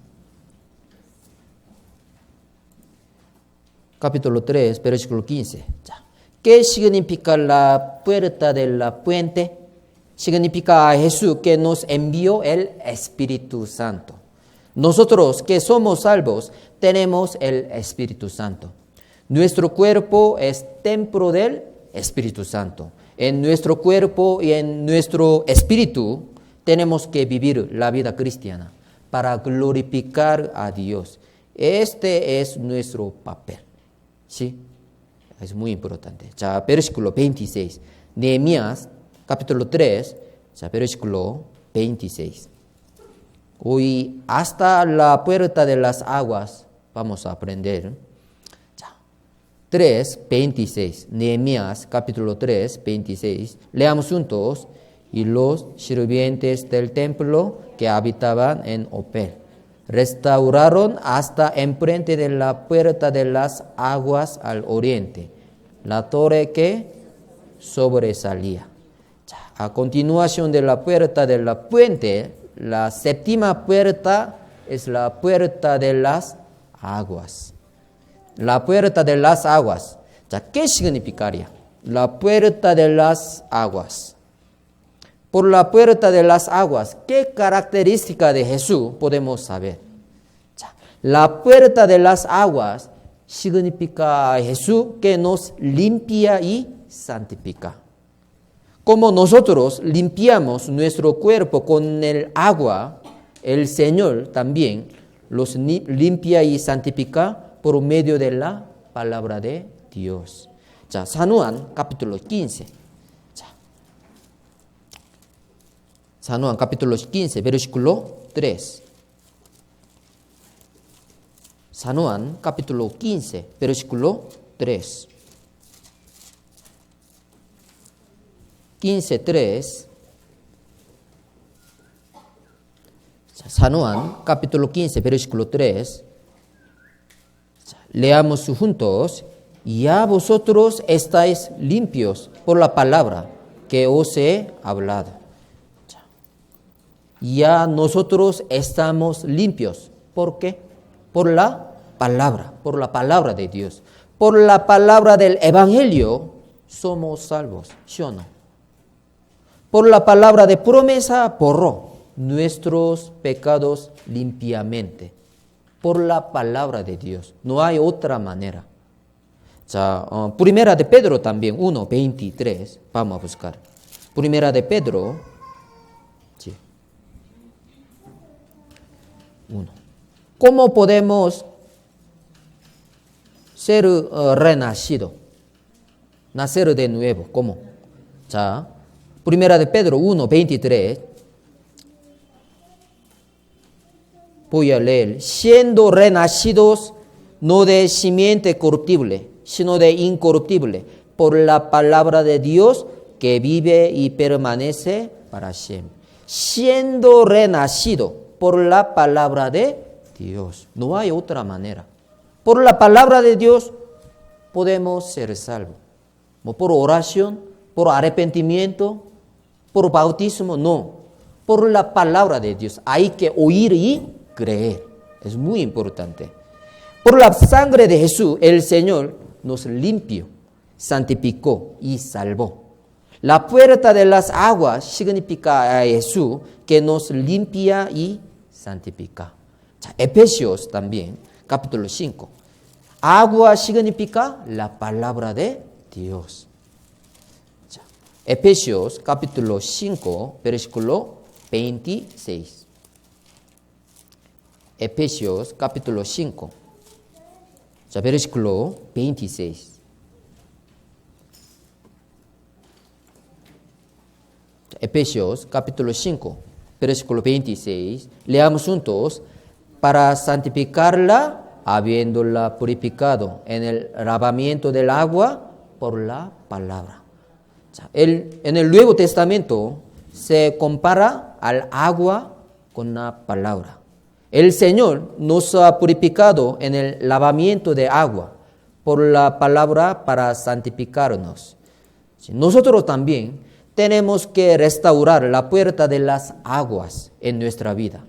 Capítulo 3, versículo 15. ¿Qué significa la puerta de la puente? Significa a Jesús que nos envió el Espíritu Santo. Nosotros que somos salvos tenemos el Espíritu Santo. Nuestro cuerpo es templo del Espíritu Santo. En nuestro cuerpo y en nuestro espíritu tenemos que vivir la vida cristiana para glorificar a Dios. Este es nuestro papel. ¿Sí? Es muy importante. 자, versículo 26. Nehemías, capítulo 3, 자, versículo 26. Hoy hasta la puerta de las aguas vamos a aprender. 자, 3, 26. Nehemías, capítulo 3, 26. Leamos juntos. Y los sirvientes del templo que habitaban en Opel restauraron hasta enfrente de la puerta de las aguas al oriente, la torre que sobresalía. A continuación de la puerta de la puente, la séptima puerta es la puerta de las aguas. La puerta de las aguas. ¿Qué significaría? La puerta de las aguas. Por la puerta de las aguas, ¿qué característica de Jesús podemos saber? La puerta de las aguas significa a Jesús que nos limpia y santifica. Como nosotros limpiamos nuestro cuerpo con el agua, el Señor también los limpia y santifica por medio de la palabra de Dios. San Juan capítulo 15. San Juan capítulo 15, versículo 3. San Juan capítulo 15, versículo 3. 15, 3. San Juan capítulo 15, versículo 3. Leamos juntos. Ya vosotros estáis limpios por la palabra que os he hablado. Ya nosotros estamos limpios. ¿Por qué? Por la palabra de Dios. Por la palabra del Evangelio somos salvos, ¿sí o no? Por la palabra de promesa borró nuestros pecados limpiamente. Por la palabra de Dios. No hay otra manera. Primera de Pedro también, 1:23. Vamos a buscar. Primera de Pedro. 1. ¿Cómo podemos ser renacido? Nacer de nuevo. ¿Cómo? Primera de Pedro 1:23. Voy a leer. Siendo renacidos no de simiente corruptible, sino de incorruptible, por la palabra de Dios que vive y permanece para siempre. Siendo renacido por la palabra de Dios. No hay otra manera. Por la palabra de Dios podemos ser salvos. Por oración, por arrepentimiento, por bautismo, no. Por la palabra de Dios. Hay que oír y creer. Es muy importante. Por la sangre de Jesús, el Señor nos limpió, santificó y salvó. La puerta de las aguas significa a Jesús que nos limpia y santifica. Efesios también, capítulo 5. Agua significa la palabra de Dios. Efesios capítulo 5, versículo 26. Efesios capítulo 5, versículo 26. Efesios capítulo 5, versículo 26. Leamos juntos. Para santificarla, habiéndola purificado en el lavamiento del agua por la palabra. En el Nuevo Testamento se compara al agua con la palabra. El Señor nos ha purificado en el lavamiento de agua por la palabra para santificarnos. Nosotros también tenemos que restaurar la puerta de las aguas en nuestra vida.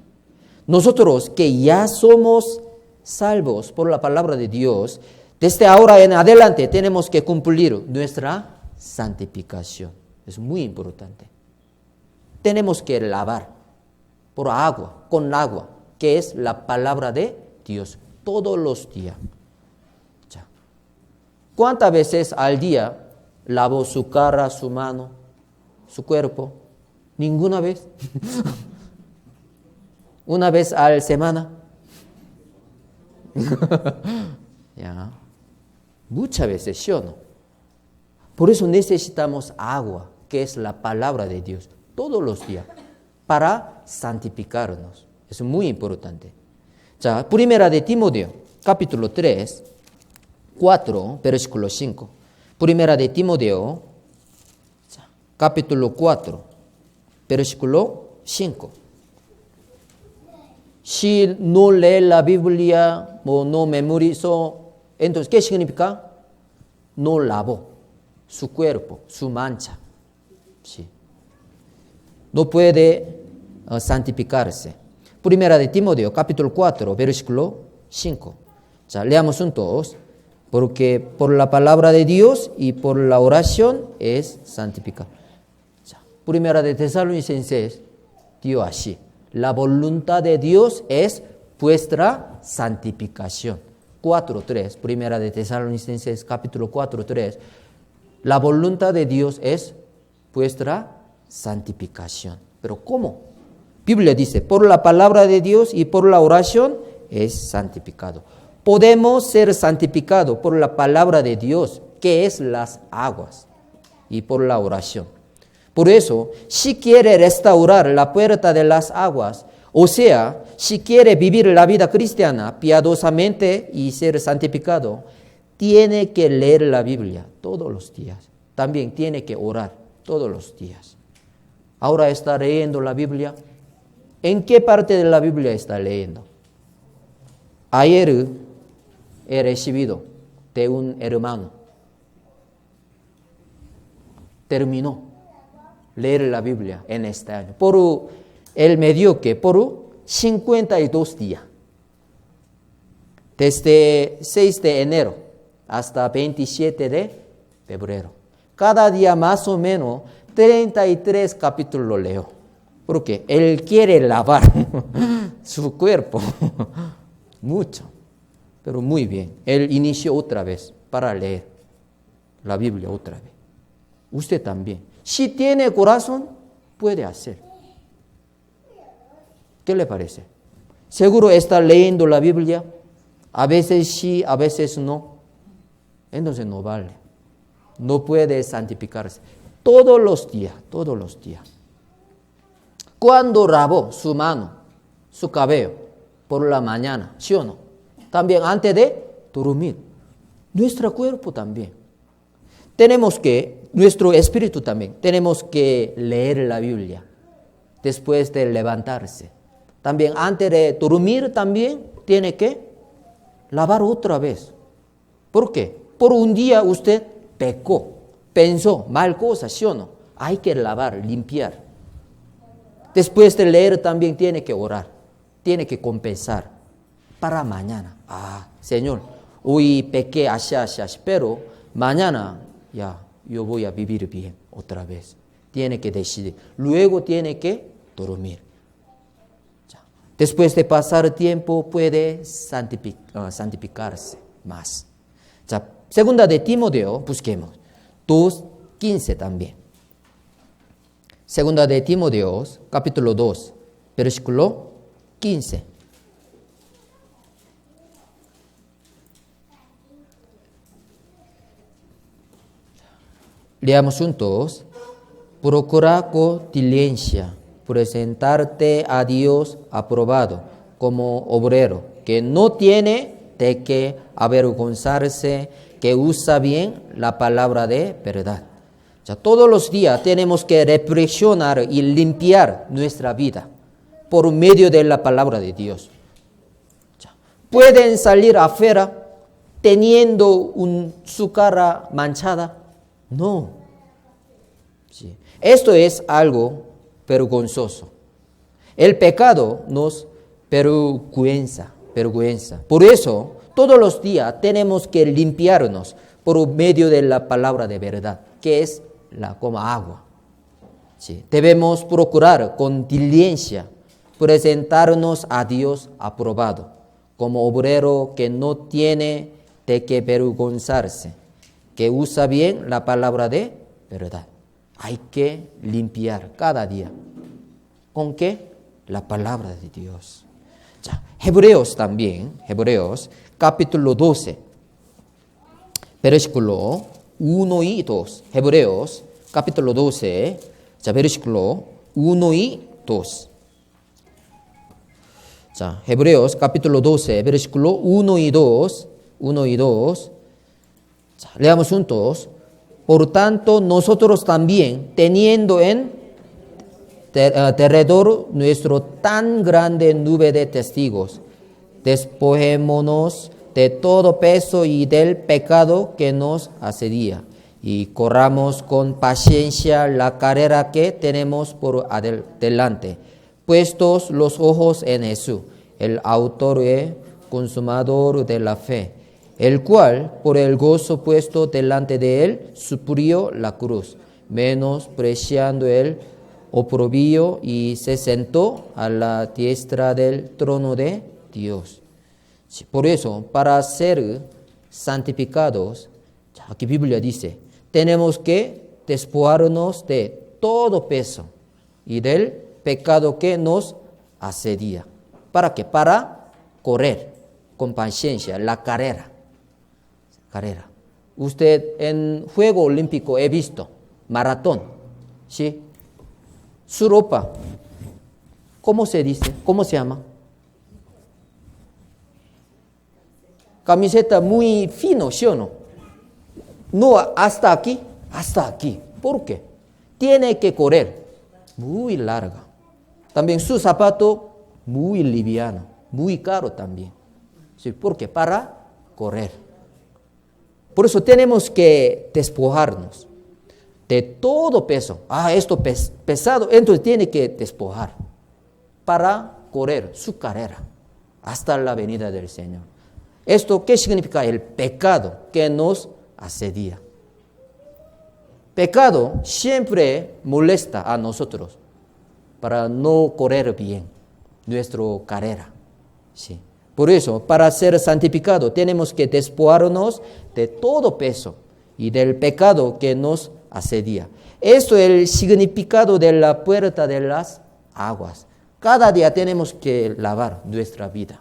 Nosotros que ya somos salvos por la palabra de Dios, Desde ahora en adelante tenemos que cumplir nuestra santificación. Es muy importante. Tenemos que lavar por agua, con agua, que es la palabra de Dios, todos los días. ¿Cuántas veces al día lavó su cara, su mano, su cuerpo? ¿Ninguna vez? ¿Una vez a la semana? Ya. Muchas veces, ¿sí o no? Por eso necesitamos agua, que es la palabra de Dios, todos los días, para santificarnos. Es muy importante. Ya, primera de Timoteo, capítulo 3, 4, versículo 5. Primera de Timoteo, capítulo 4, versículo 5. Si no lee la Biblia o no memorizó, entonces, ¿qué significa? No lavó su cuerpo, su mancha. Sí. No puede santificarse. Primera de Timoteo, capítulo 4, versículo 5. Ya, leamos juntos. Porque por la palabra de Dios y por la oración es santificado. Primera de Tesalonicenses, dijo así: la voluntad de Dios es vuestra santificación. 4:3, Primera de Tesalonicenses, capítulo 4:3. La voluntad de Dios es vuestra santificación. ¿Pero cómo? Biblia dice, por la palabra de Dios y por la oración es santificado. Podemos ser santificados por la palabra de Dios, que es las aguas, y por la oración. Por eso, si quiere restaurar la puerta de las aguas, o sea, si quiere vivir la vida cristiana piadosamente y ser santificado, tiene que leer la Biblia todos los días. También tiene que orar todos los días. Ahora está leyendo la Biblia. ¿En qué parte de la Biblia está leyendo? Ayer he recibido de un hermano. Terminó leer la Biblia en este año. Él me dio que por 52 días. Desde 6 de enero hasta 27 de febrero. Cada día más o menos 33 capítulos leo. Porque él quiere lavar su cuerpo. Mucho. Pero muy bien. Él inició otra vez para leer la Biblia otra vez. Usted también. Si tiene corazón, puede hacer. ¿Qué le parece? Seguro está leyendo la Biblia. A veces sí, a veces no. Entonces no vale. No puede santificarse. Todos los días, todos los días. Cuando lavó su mano, su cabello, por la mañana, ¿sí o no? También antes de dormir. Nuestro cuerpo también. Nuestro espíritu también, tenemos que leer la Biblia después de levantarse. También antes de dormir también tiene que lavar otra vez. ¿Por qué? Por un día usted pecó, pensó mal cosas, ¿sí o no? Hay que lavar, limpiar. Después de leer también tiene que orar, tiene que compensar para mañana. Señor, hoy pequé así, pero mañana ya yo voy a vivir bien otra vez. Tiene que decidir. Luego tiene que dormir. Ya. Después de pasar tiempo puede santificarse más. Ya. Segunda de Timoteo, busquemos. 2:15 también. Segunda de Timoteo, capítulo 2, versículo 15. Leamos juntos. Procura con diligencia presentarte a Dios aprobado como obrero, que no tiene de qué avergonzarse, que usa bien la palabra de verdad. Ya, todos los días tenemos que reflexionar y limpiar nuestra vida por medio de la palabra de Dios. Ya, pueden salir afuera teniendo su cara manchada. No. Sí. Esto es algo vergonzoso. El pecado nos vergüenza. Por eso todos los días tenemos que limpiarnos por medio de la palabra de verdad, que es como agua. Sí. Debemos procurar con diligencia presentarnos a Dios aprobado, como obrero que no tiene de qué avergonzarse, que usa bien la palabra de verdad. Hay que limpiar cada día. ¿Con qué? La palabra de Dios. 자, Hebreos también, Hebreos capítulo 12, versículo 1 y 2. Hebreos capítulo 12, 자, versículo 1 y 2. 자, Hebreos capítulo 12, versículo 1 y 2. 1 y 2. 자, leamos juntos. Por tanto, nosotros también, teniendo en derredor nuestro tan grande nube de testigos, despojémonos de todo peso y del pecado que nos asedia, y corramos con paciencia la carrera que tenemos por delante, puestos los ojos en Jesús, el autor y consumador de la fe, el cual, por el gozo puesto delante de él, sufrió la cruz, menospreciando el oprobio, y se sentó a la diestra del trono de Dios. Por eso, para ser santificados, aquí Biblia dice, tenemos que despojarnos de todo peso y del pecado que nos asedia. ¿Para qué? Para correr con paciencia la carrera. Usted en juego olímpico he visto maratón, ¿sí? Su ropa, ¿cómo se dice? ¿Cómo se llama? Camiseta muy fino, ¿sí o no? No hasta aquí, hasta aquí. ¿Por qué? Tiene que correr muy larga. También su zapato muy liviano, muy caro también. ¿Sí? ¿Por qué? Para correr. Por eso tenemos que despojarnos de todo peso. Esto pesado, entonces tiene que despojar para correr su carrera hasta la venida del Señor. ¿Esto qué significa? El pecado que nos asedia. Pecado siempre molesta a nosotros para no correr bien nuestra carrera. Sí. Por eso, para ser santificados, tenemos que despojarnos de todo peso y del pecado que nos asedia. Esto es el significado de la puerta de las aguas. Cada día tenemos que lavar nuestra vida.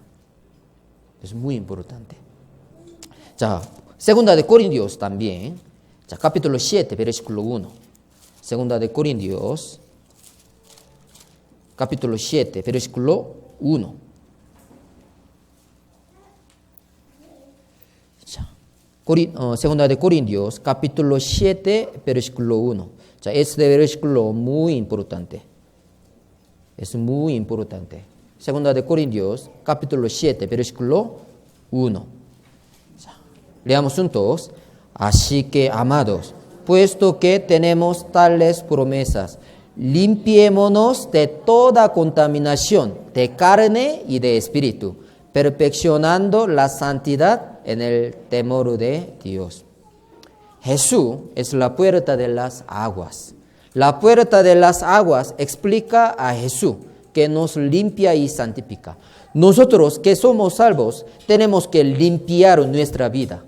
Es muy importante. 자, segunda de Corintios también. 자, capítulo 7, versículo 1. Segunda de Corintios, capítulo 7, versículo 1. Segunda de Corintios, capítulo 7, versículo 1. Este versículo muy importante. Es muy importante. Segunda de Corintios, capítulo 7, versículo 1. Leamos juntos. Así que, amados, puesto que tenemos tales promesas, limpiémonos de toda contaminación de carne y de espíritu, perfeccionando la santidad en el temor de Dios. Jesús es la puerta de las aguas. La puerta de las aguas explica a Jesús, que nos limpia y santifica. Nosotros que somos salvos tenemos que limpiar nuestra vida.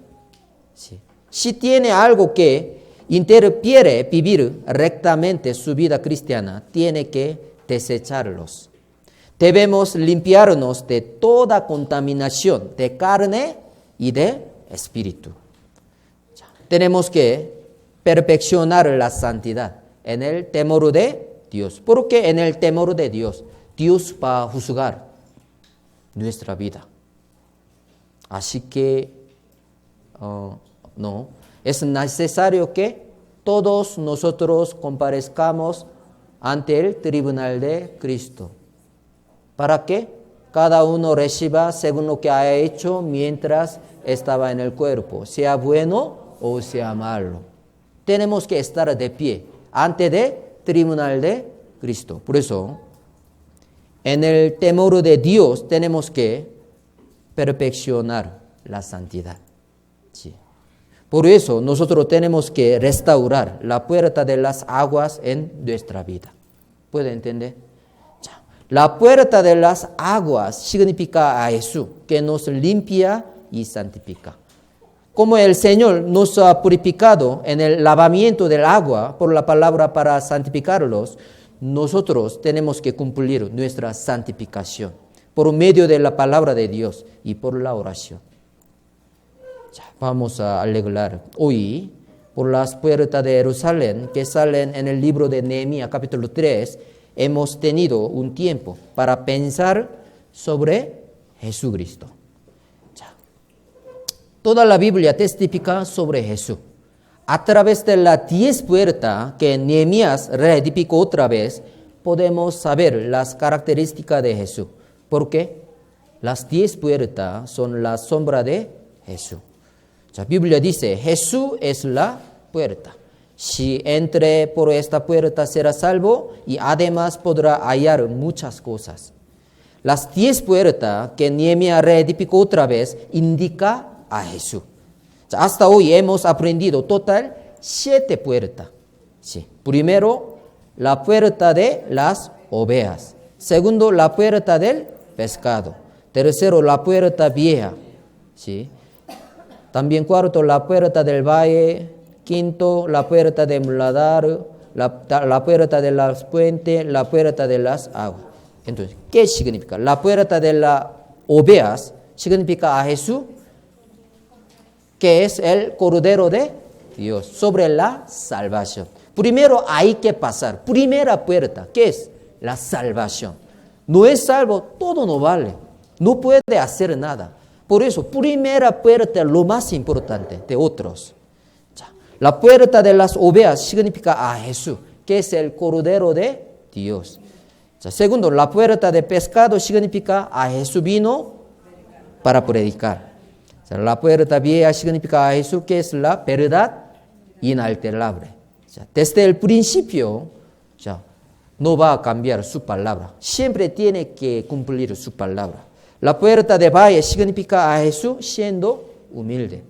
Sí. Si tiene algo que interfiere vivir rectamente su vida cristiana, tiene que desecharlos. Debemos limpiarnos de toda contaminación de carne y de espíritu. Tenemos que perfeccionar la santidad en el temor de Dios. Porque en el temor de Dios, Dios va a juzgar nuestra vida. Así que es necesario que todos nosotros comparezcamos ante el tribunal de Cristo, para que cada uno reciba según lo que haya hecho mientras estaba en el cuerpo, sea bueno o sea malo. Tenemos que estar de pie ante el tribunal de Cristo. Por eso, en el temor de Dios tenemos que perfeccionar la santidad. Sí. Por eso nosotros tenemos que restaurar la puerta de las aguas en nuestra vida. ¿Puede entender? Ya. La puerta de las aguas significa a Jesús, que nos limpia y santifica. Como el Señor nos ha purificado en el lavamiento del agua por la palabra para santificarlos, nosotros tenemos que cumplir nuestra santificación por medio de la palabra de Dios y por la oración. Ya, vamos a alegrar hoy por las puertas de Jerusalén que salen en el libro de Nehemías capítulo 3. Hemos tenido un tiempo para pensar sobre Jesucristo. Ya. Toda la Biblia testifica sobre Jesús. A través de las 10 puertas que Nehemías reedificó otra vez, podemos saber las características de Jesús. ¿Por qué? Las 10 puertas son la sombra de Jesús. La Biblia dice, Jesús es la puerta. Si entre por esta puerta será salvo y además podrá hallar muchas cosas. Las 10 puertas que Nehemías reedificó otra vez indica a Jesús. Hasta hoy hemos aprendido total 7 puertas. Sí. Primero, la puerta de las ovejas. Segundo, la puerta del pescado. Tercero, la puerta vieja. Sí. También cuarto, la puerta del valle. Quinto, la puerta del muladar. La puerta de las puentes. La puerta de las aguas. Entonces, ¿qué significa? La puerta de las ovejas significa a Jesús, que es el Cordero de Dios, sobre la salvación. Primero hay que pasar. Primera puerta, ¿qué es? La salvación. No es salvo, todo no vale. No puede hacer nada. Por eso, primera puerta es lo más importante de otros. La puerta de las ovejas significa a Jesús, que es el Cordero de Dios. Segundo, la puerta de pescado significa a Jesús vino para predicar. La puerta vieja significa a Jesús, que es la verdad inalterable. Desde el principio, no va a cambiar su palabra. Siempre tiene que cumplir su palabra. La puerta de valle significa a Jesús siendo humilde.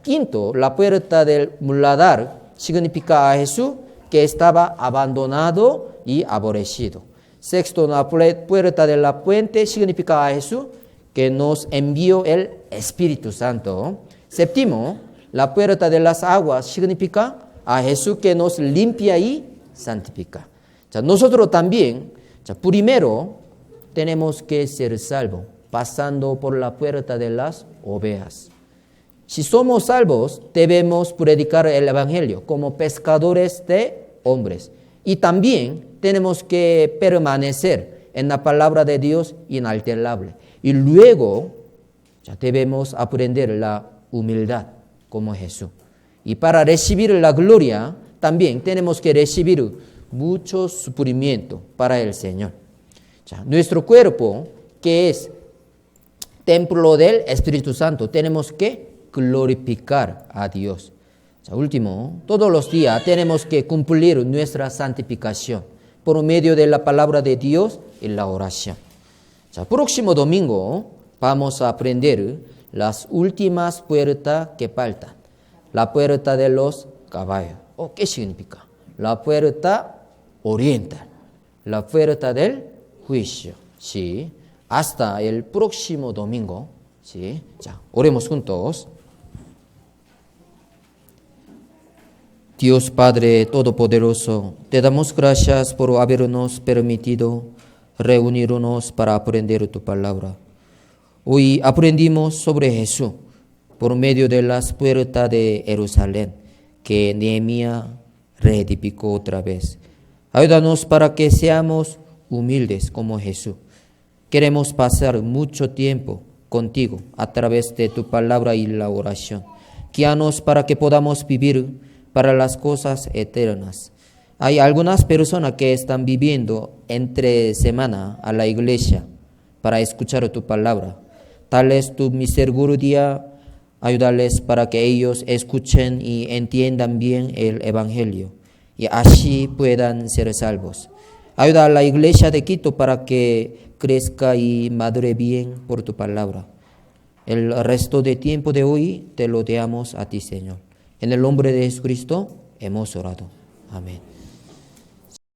Quinto, la puerta del muladar significa a Jesús que estaba abandonado y aborrecido. Sexto, la puerta de la puente significa a Jesús que nos envió el Espíritu Santo. Séptimo, la puerta de las aguas significa a Jesús que nos limpia y santifica. Nosotros también, primero, tenemos que ser salvos, pasando por la puerta de las ovejas. Si somos salvos, debemos predicar el Evangelio como pescadores de hombres. Y también tenemos que permanecer en la palabra de Dios inalterable. Y luego debemos aprender la humildad como Jesús. Y para recibir la gloria, también tenemos que recibir mucho sufrimiento para el Señor. Nuestro cuerpo, que es templo del Espíritu Santo, tenemos que glorificar a Dios. Último, todos los días tenemos que cumplir nuestra santificación por medio de la palabra de Dios y la oración. Próximo domingo vamos a aprender las últimas puertas que faltan. La puerta de los caballos. ¿Qué significa? La puerta oriental. La puerta del juicio. Sí. Hasta el próximo domingo. Sí. Oremos juntos. Dios Padre Todopoderoso, te damos gracias por habernos permitido reunirnos para aprender tu palabra. Hoy aprendimos sobre Jesús por medio de las puertas de Jerusalén que Nehemías reedificó otra vez. Ayúdanos para que seamos humildes como Jesús. Queremos pasar mucho tiempo contigo a través de tu palabra y la oración. Guíanos para que podamos vivir para las cosas eternas. Hay algunas personas que están viviendo entre semana a la iglesia para escuchar tu palabra. Dales tu misericordia, ayúdales para que ellos escuchen y entiendan bien el Evangelio y así puedan ser salvos. Ayuda a la iglesia de Quito para que crezca y madure bien por tu palabra. El resto de tiempo de hoy te lo damos a ti, Señor. En el nombre de Jesucristo hemos orado. Amén.